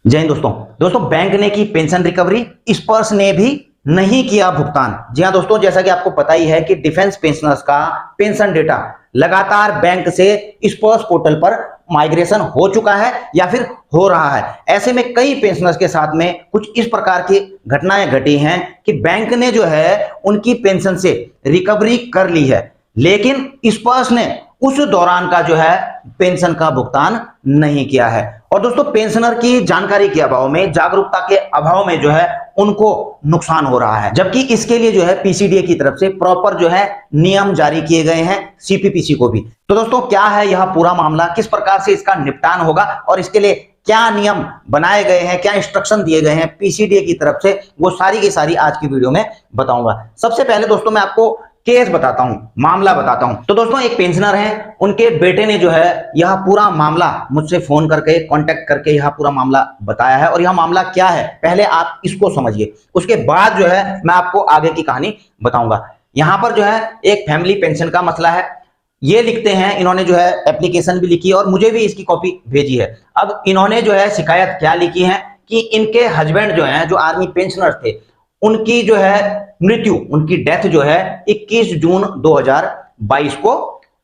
जय हिंद दोस्तों बैंक ने की पेंशन रिकवरी, स्पर्श ने भी नहीं किया भुगतान। जी हाँ दोस्तों, जैसा कि आपको पता ही है कि डिफेंस पेंशनर्स का पेंशन डेटा लगातार बैंक से स्पर्श पोर्टल पर माइग्रेशन हो चुका है या फिर हो रहा है। ऐसे में कई पेंशनर्स के साथ में कुछ इस प्रकार की घटनाएं घटी हैं कि बैंक ने जो है उनकी पेंशन से रिकवरी कर ली है, लेकिन स्पर्श ने उस दौरान का जो है पेंशन का भुगतान नहीं किया है। और दोस्तों, पेंशनर की जानकारी के अभाव में, जागरूकता के अभाव में जो है उनको नुकसान हो रहा है, जबकि इसके लिए जो है पीसीडीए की तरफ से प्रॉपर जो है नियम जारी किए गए हैं, सीपीपीसी को भी। तो दोस्तों, क्या है यह पूरा मामला, किस प्रकार से इसका निपटान होगा और इसके लिए क्या नियम बनाए गए हैं, क्या इंस्ट्रक्शन दिए गए हैं पीसीडीए की तरफ से, वो सारी की सारी आज की वीडियो में बताऊंगा। सबसे पहले दोस्तों मैं आपको केस बताता हूं, मामला बताता हूं। तो दोस्तों, एक पेंशनर हैं, उनके बेटे ने जो है यह पूरा मामला मुझसे फोन करके कांटेक्ट करके यह पूरा मामला बताया है। और यह मामला क्या है पहले आप इसको समझिए, उसके बाद जो है मैं आपको आगे की कहानी बताऊंगा। यहां पर जो है एक फैमिली पेंशन का मसला है, ये लिखते हैं इन्होंने, जो है एप्लीकेशन भी लिखी है और मुझे भी इसकी कॉपी भेजी है। अब इन्होंने जो है शिकायत क्या लिखी है कि इनके हस्बैंड जो है, जो आर्मी पेंशनर थे, उनकी जो है मृत्यु, उनकी डेथ जो है 21 जून 2022 को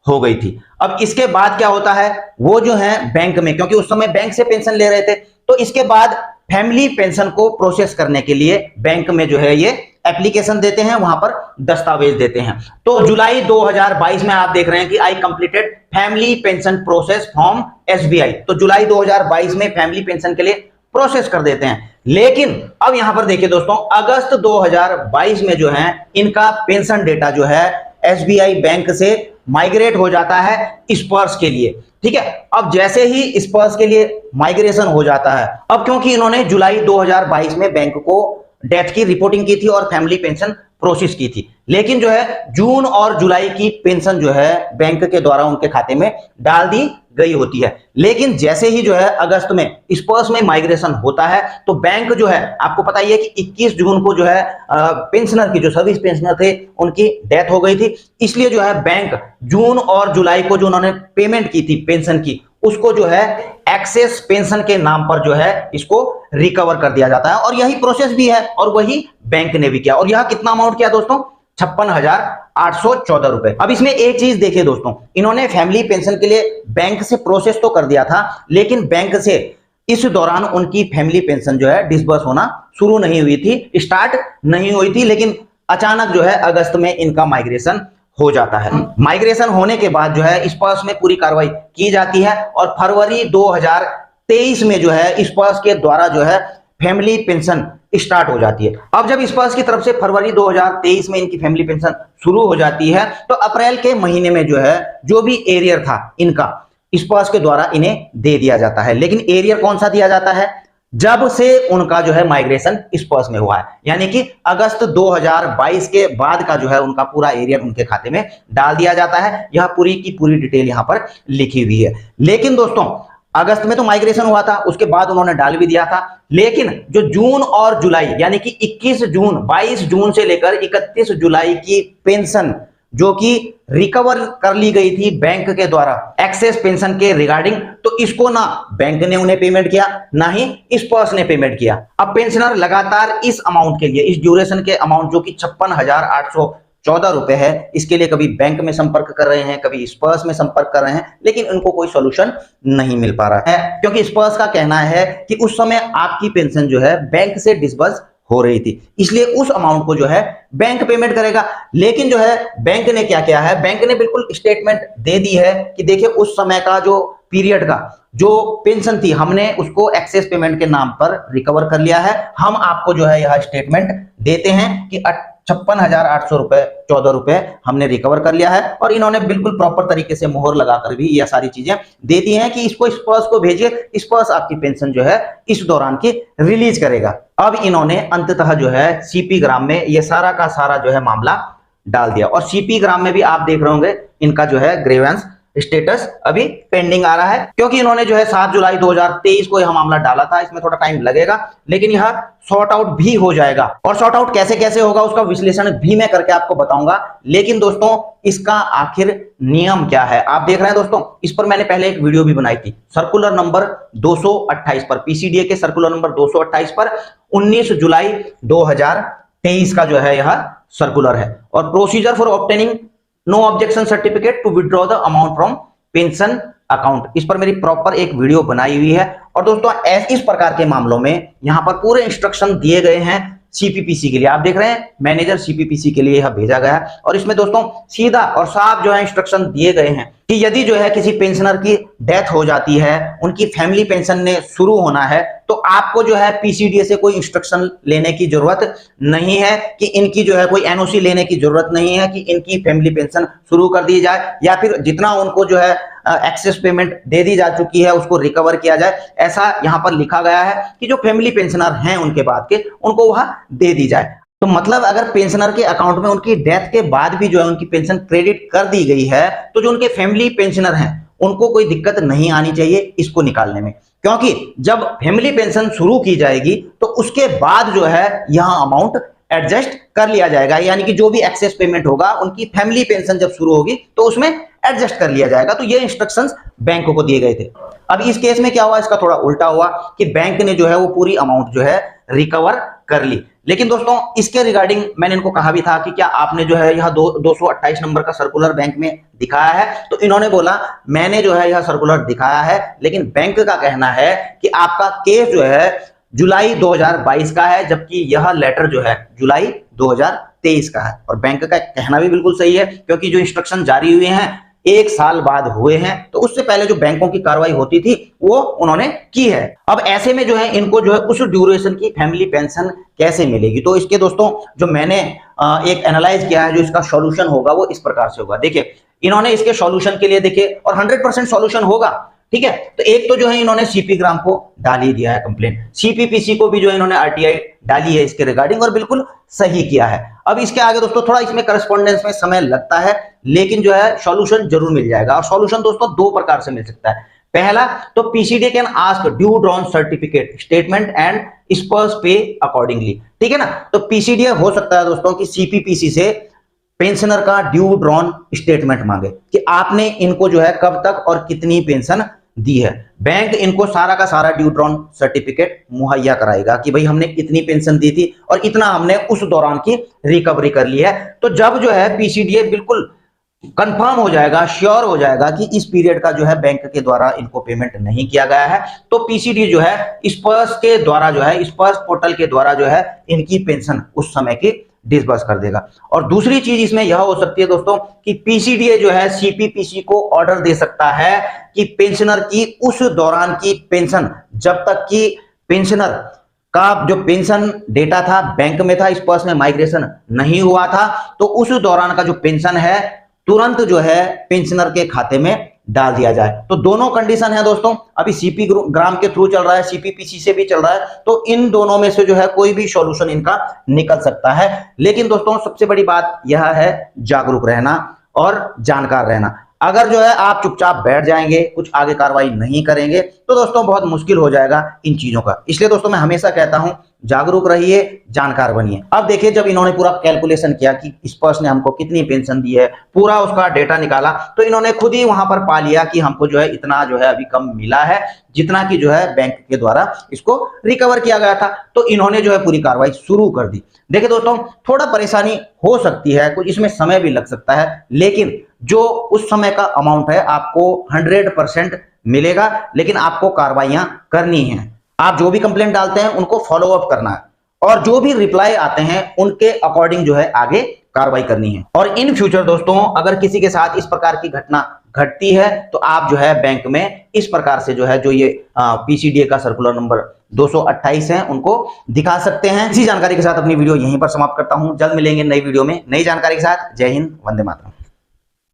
हो गई थी। अब इसके बाद क्या होता है, वो जो है बैंक में, क्योंकि उस समय बैंक से पेंशन ले रहे थे, तो इसके बाद फैमिली पेंशन को प्रोसेस करने के लिए बैंक में जो है ये एप्लीकेशन देते हैं, वहां पर दस्तावेज देते हैं। तो जुलाई 2022 में आप देख रहे हैं कि I completed family pension process from SBI. तो जुलाई 2022 में फैमिली पेंशन के लिए प्रोसेस कर देते हैं। लेकिन अब यहां पर देखिए दोस्तों, अगस्त 2022 में जो है इनका पेंशन डेटा जो है एसबीआई बैंक से माइग्रेट हो जाता है स्पर्श के लिए। ठीक है, अब जैसे ही स्पर्श के लिए माइग्रेशन हो जाता है, अब क्योंकि इन्होंने जुलाई 2022 में बैंक को डेथ की रिपोर्टिंग की थी और फैमिली पेंशन प्रोसेस की थी, लेकिन जो है जून और जुलाई की पेंशन जो है बैंक के द्वारा उनके खाते में डाल दी गई होती है। लेकिन जैसे ही जो है अगस्त में स्पर्श में माइग्रेशन होता है, तो बैंक जो है, आपको पता ही है कि 21 जून को जो है पेंशनर की, जो सर्विस पेंशनर थे, उनकी डेथ हो गई थी। इसलिए जो है बैंक जून और जुलाई को जो उन्होंने पेमेंट की थी पेंशन की, उसको जो है एक्सेस पेंशन के नाम पर जो है इसको रिकवर कर दिया जाता है। और यही प्रोसेस भी है और वही बैंक ने भी किया। और यह कितना अमाउंट किया दोस्तों, 56,814 रुपए। अब इसमें एक चीज देखिए दोस्तों, इन्होंने फैमिली पेंशन के लिए बैंक से प्रोसेस तो कर दिया था, लेकिन बैंक से इस दौरान उनकी फैमिली पेंशन जो है डिसबर्स होना शुरू नहीं हुई थी, स्टार्ट नहीं हुई थी। लेकिन अचानक जो है अगस्त में इनका माइग्रेशन हो जाता है। माइग्रेशन होने के बाद जो है स्पर्श में पूरी कार्रवाई की जाती है और फरवरी 2023 में जो है स्पर्श के द्वारा जो है फैमिली पेंशन स्टार्ट हो जाती है। अब जब स्पर्श की तरफ से फरवरी 2023 में इनकी फैमिली पेंशन शुरू हो जाती है, तो अप्रैल के महीने में जो है जो भी एरियर था इनका स्पर्श के द्वारा इन्हें दे दिया जाता है। लेकिन एरियर कौन सा दिया जाता है, जब से उनका जो है माइग्रेशन स्पर्श में हुआ है, यानी कि अगस्त 2022 के बाद का जो है उनका पूरा एरियर उनके खाते में डाल दिया जाता है। यह पूरी की पूरी डिटेल यहां पर लिखी हुई है। लेकिन दोस्तों, अगस्त में तो माइग्रेशन हुआ था, उसके बाद उन्होंने डाल भी दिया था, लेकिन जो जून और जुलाई, यानी कि 21 जून, 22 जून से लेकर 31 जुलाई की पेंशन जो कि रिकवर कर ली गई थी बैंक के द्वारा एक्सेस पेंशन के रिगार्डिंग, तो इसको ना बैंक ने उन्हें पेमेंट किया, ना ही स्पर्श ने पेमेंट किया। अब पेंशनर लगातार इस अमाउंट के लिए, इस ड्यूरेशन के अमाउंट जो कि 56,814 रुपए है, इसके लिए कभी बैंक में संपर्क कर रहे हैं, कभी स्पर्श में संपर्क कर रहे हैं, लेकिन उनको कोई सॉल्यूशन नहीं मिल पा रहा है, क्योंकि स्पर्श का कहना है कि उस समय आपकी पेंशन जो है बैंक से डिसबर्स हो रही थी, इसलिए उस अमाउंट को जो है बैंक पेमेंट करेगा। लेकिन जो है बैंक ने क्या किया है, बैंक ने बिल्कुल स्टेटमेंट दे दी है कि देखिए उस समय का जो पीरियड का जो पेंशन थी, हमने उसको एक्सेस पेमेंट के नाम पर रिकवर कर लिया है। हम आपको जो है यह स्टेटमेंट देते हैं कि 56,814 रुपए हमने रिकवर कर लिया है। और इन्होंने बिल्कुल प्रॉपर तरीके से मोहर लगाकर भी यह सारी चीजें दे दी हैं कि इसको स्पर्श को भेजिए, स्पर्श आपकी पेंशन जो है इस दौरान की रिलीज करेगा। अब इन्होंने अंततः जो है सीपी ग्राम में यह सारा का सारा जो है मामला डाल दिया। और सीपी ग्राम में भी आप देख रहे होंगे इनका जो है ग्रीवेंस स्टेटस अभी पेंडिंग आ रहा है, क्योंकि इन्होंने जो है 7 जुलाई 2023 को यह मामला डाला था। इसमें थोड़ा टाइम लगेगा, लेकिन यह सॉर्ट आउट भी हो जाएगा। और सॉर्ट आउट कैसे कैसे होगा उसका विश्लेषण भी मैं करके आपको बताऊंगा। लेकिन दोस्तों इसका आखिर नियम क्या है, आप देख रहे हैं दोस्तों, इस पर मैंने पहले एक वीडियो भी बनाई थी सर्कुलर नंबर 228 पर, पीसीडीए के सर्कुलर नंबर 228 पर 19 जुलाई 2023 का जो है यह सर्कुलर है। और procedure for obtaining no objection certificate to withdraw the amount from pension account, इस पर मेरी प्रॉपर एक वीडियो बनाई हुई है। और दोस्तों इस प्रकार के मामलों में यहां पर पूरे इंस्ट्रक्शन दिए गए हैं सीपीपीसी के लिए। आप देख रहे हैं मैनेजर सीपीपीसी के लिए यह भेजा गया है, और इसमें दोस्तों सीधा और साफ जो है इंस्ट्रक्शन दिए गए हैं कि यदि जो है किसी पेंशनर की डेथ हो जाती है, उनकी फैमिली पेंशन ने शुरू होना है, तो आपको जो है पीसीडीए से कोई इंस्ट्रक्शन लेने की जरूरत नहीं है, कि इनकी जो है कोई एनओसी लेने की जरूरत नहीं है कि इनकी फैमिली पेंशन शुरू कर दी जाए, या फिर जितना उनको जो है एक्सेस पेमेंट दे दी जा चुकी है उसको रिकवर किया जाए। ऐसा यहां पर लिखा गया है कि जो फैमिली पेंशनर हैं उनके बाद के, उनको वह दे दी जाए। तो मतलब अगर पेंशनर के अकाउंट में उनकी डेथ के बाद भी जो है उनकी पेंशन क्रेडिट कर दी गई है, तो जो उनके फैमिली पेंशनर हैं उनको कोई दिक्कत नहीं आनी चाहिए इसको निकालने में, क्योंकि जब फैमिली पेंशन शुरू की जाएगी तो उसके बाद जो है यहां अमाउंट एडजस्ट कर लिया जाएगा, यानी कि जो भी एक्सेस पेमेंट होगा उनकी फैमिली पेंशन जब शुरू होगी तो उसमें एडजस्ट कर लिया जाएगा। तो ये इंस्ट्रक्शंस बैंकों को दिए गए थे। अब इस केस में क्या हुआ, इसका थोड़ा उल्टा हुआ कि बैंक ने जो है वो पूरी अमाउंट जो है रिकवर कर ली। लेकिन दोस्तों इसके रिगार्डिंग मैंने इनको कहा भी था कि क्या आपने जो है यह 228 नंबर का सर्कुलर बैंक में दिखाया है, तो इन्होंने बोला मैंने जो है यह सर्कुलर दिखाया है, लेकिन बैंक का कहना है कि आपका केस जो है जुलाई 2022 का है, जबकि यह लेटर जो है जुलाई 2023 का है। और बैंक का कहना भी बिल्कुल सही है, क्योंकि जो इंस्ट्रक्शन जारी हुए हैं 1 साल बाद हुए हैं, तो उससे पहले जो बैंकों की कार्रवाई होती थी वो उन्होंने की है। अब ऐसे में जो है इनको जो है उस ड्यूरेशन की फैमिली पेंशन कैसे मिलेगी, तो इसके दोस्तों जो मैंने एक एनालाइज किया है, जो इसका सॉल्यूशन होगा वो इस प्रकार से होगा। देखिए इन्होंने इसके सॉल्यूशन के लिए देखिए, और 100% सॉल्यूशन होगा, ठीक है। तो एक तो जो है इन्होंने सीपी ग्राम को डाल ही दिया है कंप्लेंट, सीपीपीसी को भी जो है इन्होंने आरटीआई डाली है इसके रिगार्डिंग, और बिल्कुल सही किया है। अब इसके आगे दोस्तों थोड़ा इसमें करस्पॉन्डेंस में समय लगता है, लेकिन जो है सॉल्यूशन जरूर मिल जाएगा। और सॉल्यूशन दोस्तों 2 प्रकार से मिल सकता है। पहला तो PCDA can ask due drawn certificate statement and spurs pay accordingly, ठीक है ना। तो पीसीडीए हो सकता है दोस्तों कि सीपीपीसी से पेंशनर का ड्यू ड्रॉन स्टेटमेंट मांगे कि आपने इनको जो है कब तक और कितनी पेंशन दी है। बैंक इनको सारा का सारा ड्यू ड्रॉन सर्टिफिकेट मुहैया कराएगा कि भाई हमने इतनी पेंशन दी थी और इतना हमने उस दौरान की रिकवरी कर ली है। तो जब जो है पीसीडीए बिल्कुल कंफर्म हो जाएगा, श्योर हो जाएगा कि इस पीरियड का जो है बैंक के द्वारा इनको पेमेंट नहीं किया गया है, तो पीसीडी जो है स्पर्श के द्वारा जो है स्पर्श पोर्टल के द्वारा जो है इनकी पेंशन उस समय की डिसबर्स कर देगा। और दूसरी चीज इसमें यह हो सकती है दोस्तों कि पीसीडीए जो है सीपीपीसी को ऑर्डर दे सकता है कि पेंशनर की उस दौरान की पेंशन, जब तक कि पेंशनर का जो पेंशन डेटा था बैंक में था, स्पर्श में माइग्रेशन नहीं हुआ था, तो उस दौरान का जो पेंशन है तुरंत जो है पेंशनर के खाते में डाल दिया जाए। तो दोनों कंडीशन है दोस्तों, अभी सीपी ग्राम के थ्रू चल रहा है, सीपीपीसी से भी चल रहा है, तो इन दोनों में से जो है कोई भी सॉल्यूशन इनका निकल सकता है। लेकिन दोस्तों सबसे बड़ी बात यह है जागरूक रहना और जानकार रहना। अगर जो है आप चुपचाप बैठ जाएंगे, कुछ आगे कार्रवाई नहीं करेंगे, तो दोस्तों बहुत मुश्किल हो जाएगा इन चीजों का। इसलिए दोस्तों मैं हमेशा कहता हूं जागरूक रहिए, जानकार बनिए। अब देखिए जब इन्होंने पूरा कैलकुलेशन किया कि स्पर्श ने हमको कितनी पेंशन दी है, पूरा उसका डेटा निकाला, तो इन्होंने खुद ही वहां पर पा लिया कि हमको जो है इतना जो है अभी कम मिला है, जितना कि जो है बैंक के द्वारा इसको रिकवर किया गया था। तो इन्होंने जो है पूरी कार्रवाई शुरू कर दी। देखिए दोस्तों थोड़ा परेशानी हो सकती है, कुछ इसमें समय भी लग सकता है, लेकिन जो उस समय का अमाउंट है आपको 100% मिलेगा। लेकिन आपको कार्रवाइयां करनी है, आप जो भी कंप्लेंट डालते हैं उनको फॉलो अप करना है, और जो भी रिप्लाई आते हैं उनके अकॉर्डिंग जो है आगे कार्रवाई करनी है। और इन फ्यूचर दोस्तों अगर किसी के साथ इस प्रकार की घटना घटती है, तो आप जो है बैंक में इस प्रकार से जो है जो ये पीसीडीए का सर्कुलर नंबर 228 है उनको दिखा सकते हैं। इसी जानकारी के साथ अपनी वीडियो यहीं पर समाप्त करता हूं। जल्द मिलेंगे नई वीडियो में नई जानकारी के साथ। जय हिंद, वंदे मातरम।